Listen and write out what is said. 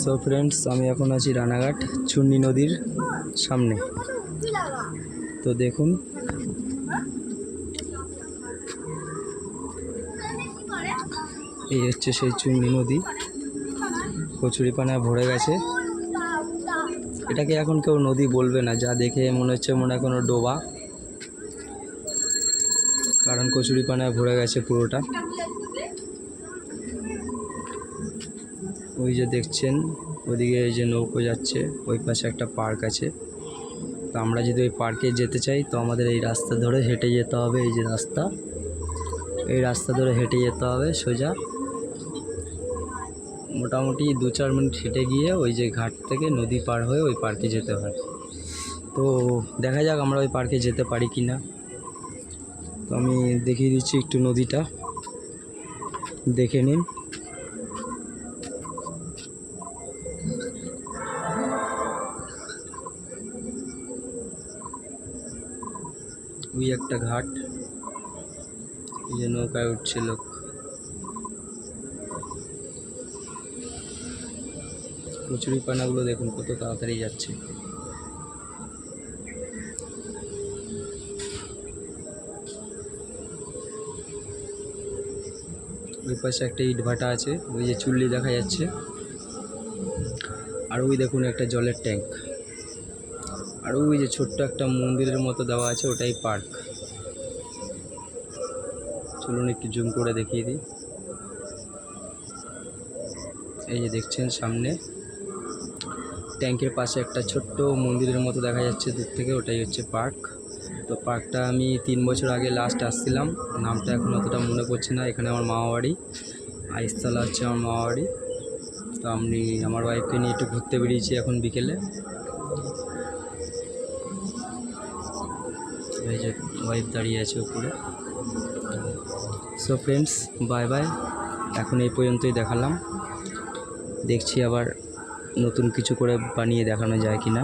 So friends, আমি এখন আছি রানাঘাট চূর্ণী নদীর সামনে। তো দেখুন, এই হচ্ছে সেই চূর্ণী নদী, কচুরিপানায় ভরে গেছে। এটাকে এখন কেউ নদী বলবে না, যা দেখে মনে হচ্ছে মনে হয় কোনো ডোবা, কারণ কচুরিপানায় ভরে গেছে পুরোটা। ওই যে দেখছেন ওইদিকে এই যে নৌকো যাচ্ছে, ওই পাশে একটা পার্ক আছে। তো আমরা যদি ওই পার্কে যেতে চাই তো আমাদের এই রাস্তা ধরে হেঁটে যেতে হবে। এই যে রাস্তা, এই রাস্তা ধরে হেঁটে যেতে হবে সোজা। মোটামুটি 2-4 মিনিট হেঁটে গিয়ে ওই যে ঘাট থেকে নদী পার হয়ে ওই পার্কে যেতে হয়। তো দেখা যাক আমরা ওই পার্কে যেতে পারি কি না। তো আমি দেখিয়ে দিচ্ছি একটু নদীটা, দেখে নিন। ওই একটা ঘাট, এই যে নৌকায় উঠছে লোক। কচুরিপানাগুলো দেখুন কত তাড়াতাড়ি যাচ্ছে। ওই পাশে একটা ইট ভাটা আছে, ওই যে চুল্লি দেখা যাচ্ছে। আর ওই দেখুন একটা জলের ট্যাঙ্ক। আর ওই যে ছোট্ট একটা মন্দিরের মতো দেওয়া আছে, ওটাই পার্ক। চলুন একটু জুম করে দেখিয়ে দিই। এই যে দেখছেন সামনে ট্যাঙ্কের পাশে একটা ছোট্ট মন্দিরের মতো দেখা যাচ্ছে দূর থেকে, ওটাই হচ্ছে পার্ক। তো পার্কটা আমি 3 বছর আগে লাস্ট আসছিলাম, নামটা এখন অতটা মনে পড়ছে না। এখানে আমার মামা বাড়ি, আইসতলা হচ্ছে আমার মামা বাড়ি। তো আমি আমার ওয়াইফকে নিয়ে একটু ঘুরতে বেরিয়েছি এখন বিকেলে। এই যে ওয়াইফ দাঁড়িয়ে আছে উপরে। So friends, bye bye. এখন এই পর্যন্তই দেখালাম, দেখছি আবার নতুন কিছু করে বানিয়ে দেখানো যায় কি না।